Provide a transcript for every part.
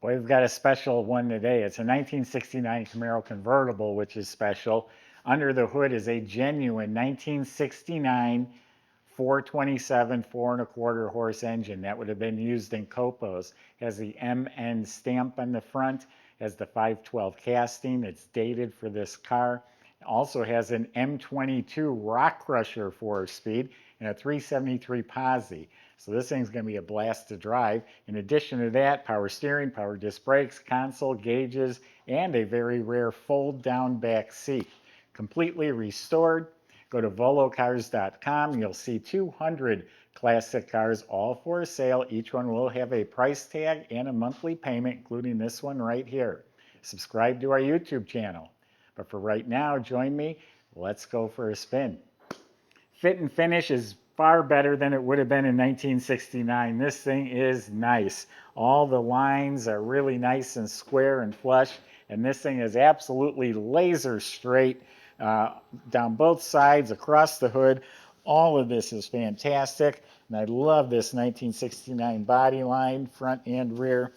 Boy, we've got a special one today. It's a 1969 Camaro convertible, which is special. Under the hood is a genuine 1969 427 4¼ horse engine that would have been used in Copos. Has the MN stamp on the front, has the 512 casting. It's dated for this car. It also has an M22 Rock Crusher 4-speed and a 373 posi. So this thing's going to be a blast to drive. In addition to that, power steering, power disc brakes, console, gauges, and a very rare fold-down back seat. Completely restored. Go to volocars.com. You'll see 200 classic cars, all for sale. Each one will have a price tag and a monthly payment, including this one right here. Subscribe to our YouTube channel. But for right now, join me. Let's go for a spin. Fit and finish is far better than it would have been in 1969. This thing is nice. All the lines are really nice and square and flush, and this thing is absolutely laser straight down both sides, across the hood. All of this is fantastic, and I love this 1969 body line, front and rear.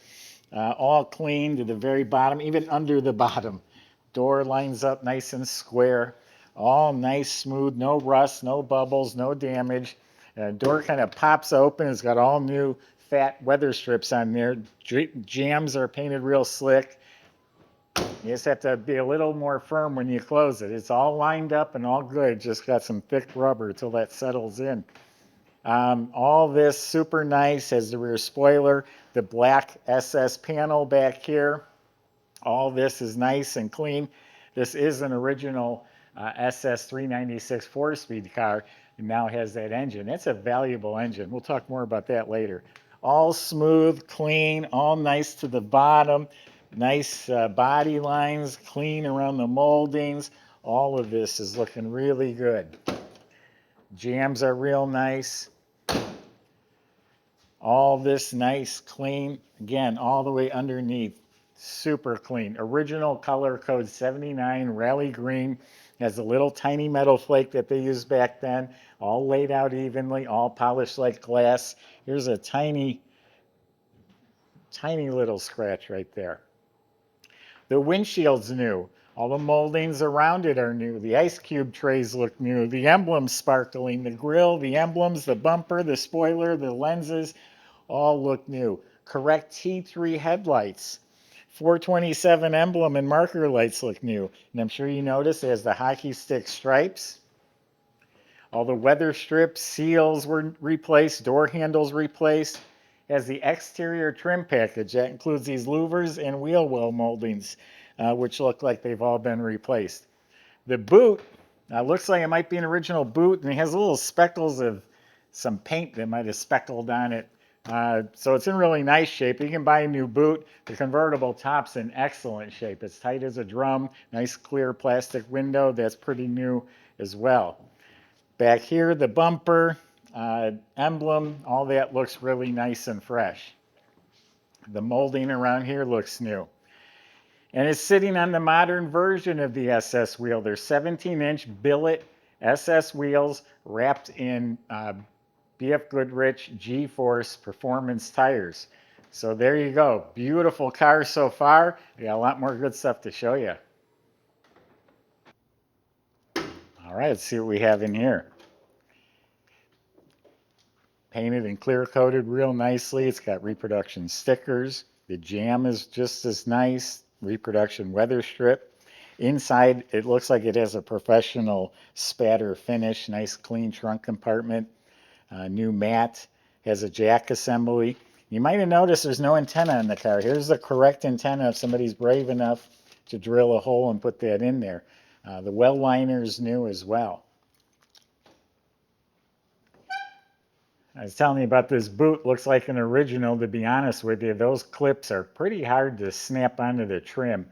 All clean to the very bottom, even under the bottom. Door lines up nice and square. All nice, smooth, no rust, no bubbles, no damage. Door kind of pops open. It's got all new fat weather strips on there. Jams are painted real slick. You just have to be a little more firm when you close it. It's all lined up and all good. Just got some thick rubber until that settles in. All this super nice. Has the rear spoiler, the black SS panel back here. All this is nice and clean. This is an original SS 396 4-speed car. It now has that engine. It's a valuable engine. We'll talk more about that later. All smooth, clean, all nice to the bottom. Nice body lines, clean around the moldings. All of this is looking really good. Jams are real nice. All this nice, clean. Again, all the way underneath. Super clean. Original color code 79 rally green. Has a little tiny metal flake that they used back then. All laid out evenly, all polished like glass. Here's a tiny little scratch right there. The windshield's new. All the moldings around it are new. The ice cube trays look new. The emblems sparkling. The grille, the emblems, the bumper, the spoiler, the lenses, all look new. Correct T3 headlights. 427 emblem and marker lights look new. And I'm sure you noticed it has the hockey stick stripes. All the weather strips, seals were replaced, door handles replaced. It has the exterior trim package. That includes these louvers and wheel well moldings, which look like they've all been replaced. The boot looks like it might be an original boot, and it has little speckles of some paint that might have speckled on it. So it's in really nice shape. You can buy a new boot. The convertible top's in excellent shape. It's tight as a drum. Nice clear plastic window. That's pretty new as well. Back here, the bumper, emblem, all that looks really nice and fresh. The molding around here looks new. And it's sitting on the modern version of the SS wheel. They're 17-inch billet SS wheels wrapped in BFGoodrich G-Force performance tires. So there you go. Beautiful car so far. We got a lot more good stuff to show you. All right, let's see what we have in here. Painted and clear coated real nicely. It's got reproduction stickers. The jam is just as nice. Reproduction weather strip. Inside, it looks like it has a professional spatter finish. Nice clean trunk compartment. New mat. Has a jack assembly. You might have noticed there's no antenna on the car. Here's the correct antenna if somebody's brave enough to drill a hole and put that in there. The well liner is new as well. I was telling you about this boot. Looks like an original, to be honest with you. Those clips are pretty hard to snap onto the trim.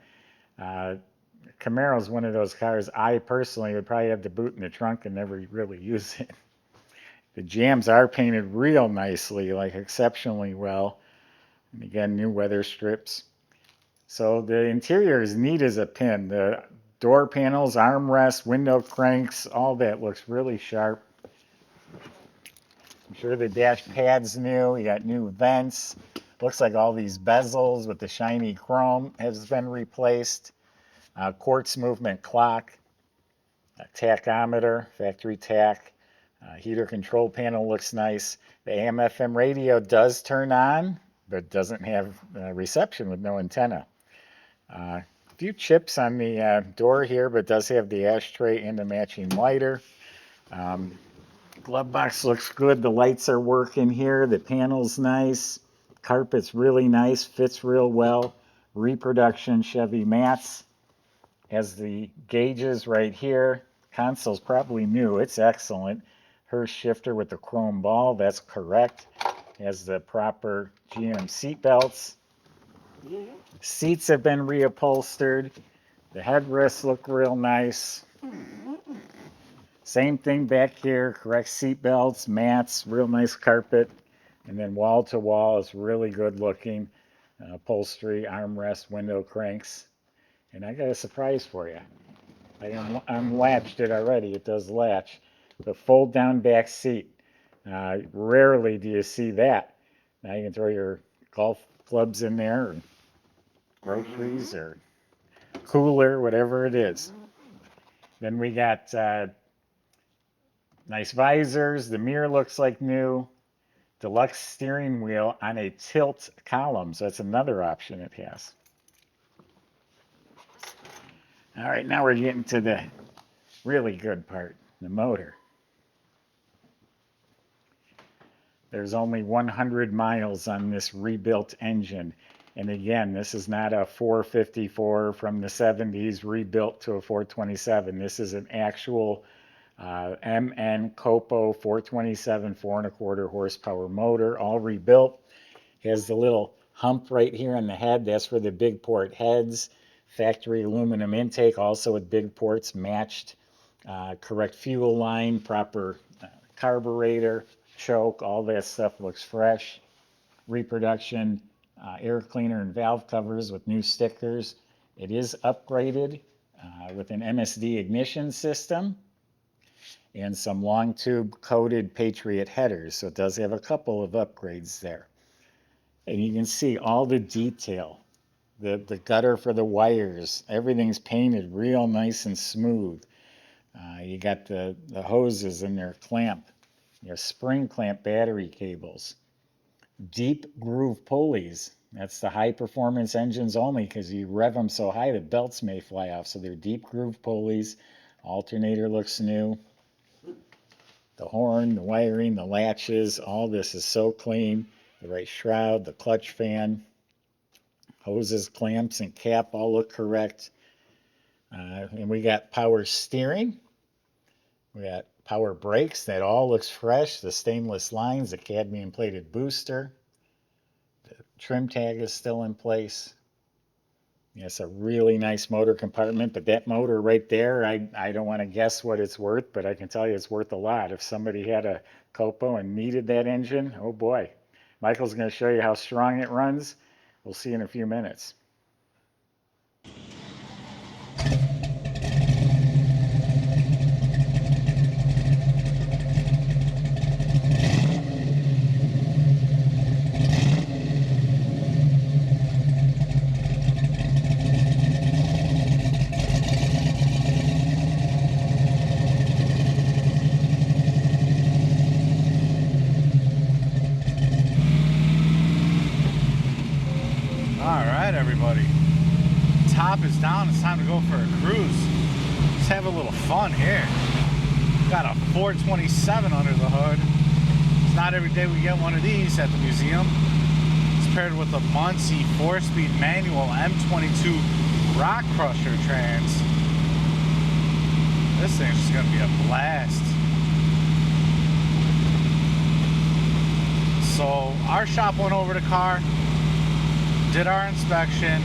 Camaro is one of those cars I personally would probably have the boot in the trunk and never really use it. The jams are painted real nicely, like exceptionally well. And again, new weather strips. So the interior is neat as a pin. The door panels, armrests, window cranks, all that looks really sharp. I'm sure the dash pad's new. You got new vents. Looks like all these bezels with the shiny chrome has been replaced. Quartz movement clock, a tachometer, factory tach. Heater control panel looks nice. The AM/FM radio does turn on, but doesn't have reception with no antenna. A few chips on the door here, but does have the ashtray and the matching lighter. Glove box looks good. The lights are working here. The panel's nice. Carpet's really nice, fits real well. Reproduction Chevy mats. Has the gauges right here. Console's probably new. It's excellent. Her shifter with the chrome ball, that's correct. Has the proper GM seat belts. Seats have been reupholstered. The headrests look real nice. Same thing back here, correct seat belts, mats, real nice carpet. And then wall to wall is really good looking. Upholstery, armrest, window cranks. And I got a surprise for you. I unlatched it already. It does latch. The fold down back seat. Rarely do you see that. Now you can throw your golf clubs in there, or groceries, or cooler, whatever it is. Then we got nice visors. The mirror looks like new. Deluxe steering wheel on a tilt column. So that's another option it has. All right, now we're getting to the really good part, the motor. There's only 100 miles on this rebuilt engine. And again, this is not a 454 from the 70s rebuilt to a 427. This is an actual MN Copo 427 4¼ horsepower motor, all rebuilt. Has the little hump right here on the head. That's for the big port heads. Factory aluminum intake, also with big ports matched. Correct fuel line, proper carburetor, choke, all that stuff looks fresh. Reproduction, air cleaner and valve covers with new stickers. It is upgraded with an MSD ignition system and some long tube coated Patriot headers. So it does have a couple of upgrades there. And you can see all the detail. The gutter for the wires, everything's painted real nice and smooth. You got the hoses in their clamp, your spring clamp battery cables. Deep groove pulleys. That's the high performance engines only, because you rev them so high the belts may fly off. So they're deep groove pulleys. Alternator looks new. The horn, the wiring, the latches, all this is so clean. The right shroud, the clutch fan. Hoses, clamps, and cap all look correct. And we got power steering. We got power brakes. That all looks fresh. The stainless lines, the cadmium plated booster. The trim tag is still in place. Yeah, it's a really nice motor compartment, but that motor right there, I don't want to guess what it's worth, but I can tell you it's worth a lot. If somebody had a Copo and needed that engine, oh boy. Michael's going to show you how strong it runs. We'll see you in a few minutes. Everybody, top is down. It's time to go for a cruise. Let's have a little fun here. Got a 427 under the hood. It's not every day we get one of these at the museum. It's paired with a Muncie 4-speed manual M22 rock crusher trans. This thing's just gonna be a blast. So our shop went over the car, did our inspection.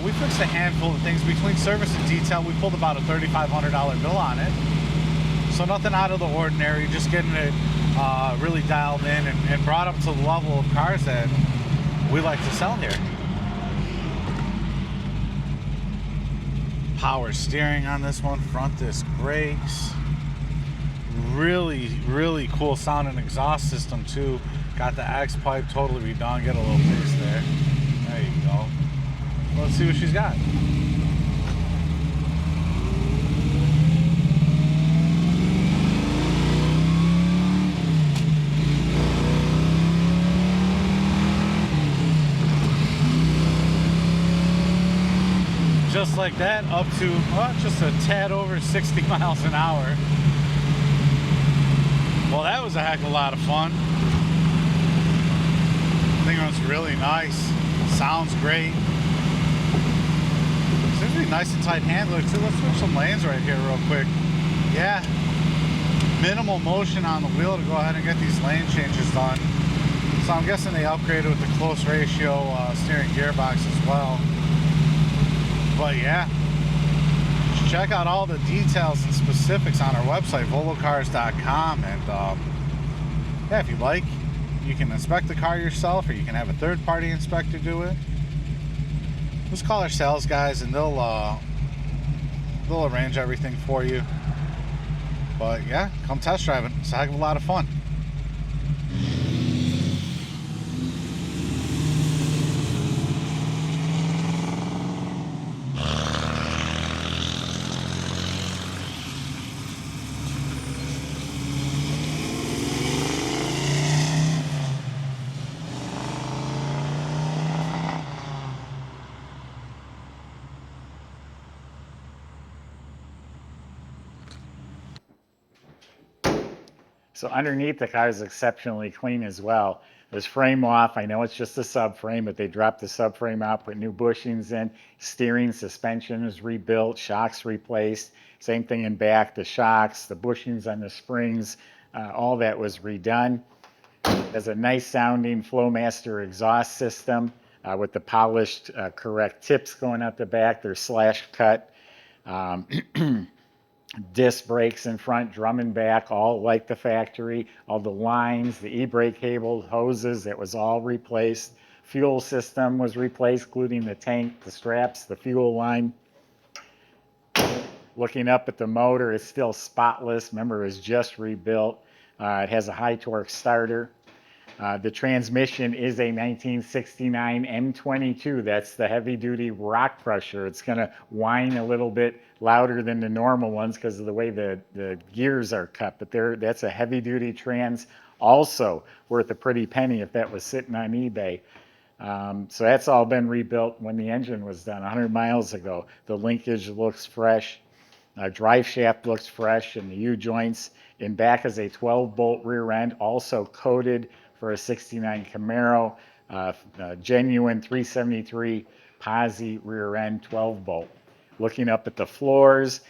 We fixed a handful of things. Between service and detail, we pulled about a $3,500 bill on it. So nothing out of the ordinary, just getting it really dialed in and brought up to the level of cars that we like to sell here. Power steering on this one, front disc brakes. Really, really cool sound and exhaust system too. Got the X pipe totally redone. Get a little taste there. There you go. Let's see what she's got. Just like that, up to just a tad over 60 miles an hour. Well, that was a heck of a lot of fun. Thing was really nice. Sounds great. Seems to be nice and tight handler too. Let's switch some lanes right here real quick. Yeah, minimal motion on the wheel to go ahead and get these lane changes done. So I'm guessing they upgraded with the close ratio steering gearbox as well. But yeah, check out all the details and specifics on our website, volocars.com. And yeah, if you like, you can inspect the car yourself, or you can have a third-party inspector do it. Just call our sales guys, and they'll arrange everything for you. But yeah, come test drive it. It's a heck of a lot of fun. So underneath, the car is exceptionally clean as well. There's frame off. I know it's just a subframe, but they dropped the subframe out, put new bushings in. Steering, suspension is rebuilt, shocks replaced. Same thing in back, the shocks, the bushings on the springs, all that was redone. There's a nice sounding Flowmaster exhaust system with the polished, correct tips going out the back. They're slash cut. Disc brakes in front, drum and back, all like the factory. All the lines, the e-brake cable, hoses, that was all replaced. Fuel system was replaced, including the tank, the straps, the fuel line. Looking up at the motor, it's still spotless. Remember, it was just rebuilt. It has a high torque starter. The transmission is a 1969 M22. That's the heavy-duty rock crusher. It's going to whine a little bit louder than the normal ones because of the way the gears are cut. But that's a heavy-duty trans, also worth a pretty penny if that was sitting on eBay. So that's all been rebuilt when the engine was done 100 miles ago. The linkage looks fresh. Drive shaft looks fresh, and the U-joints. In back is a 12-bolt rear end, also coated for a 69 Camaro, genuine 373 posi rear end 12-bolt. Looking up at the floors,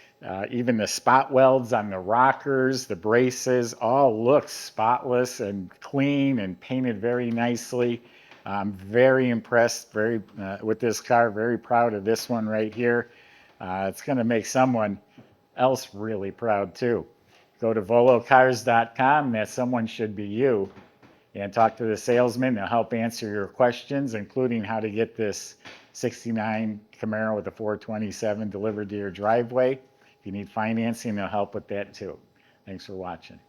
even the spot welds on the rockers, the braces, all look spotless and clean and painted very nicely. I'm very impressed with this car, very proud of this one right here. It's going to make someone else really proud too. Go to volocars.com, that someone should be you, and talk to the salesman. They'll help answer your questions, including how to get this 69 Camaro with a 427 delivered to your driveway. If you need financing, they'll help with that too. Thanks for watching.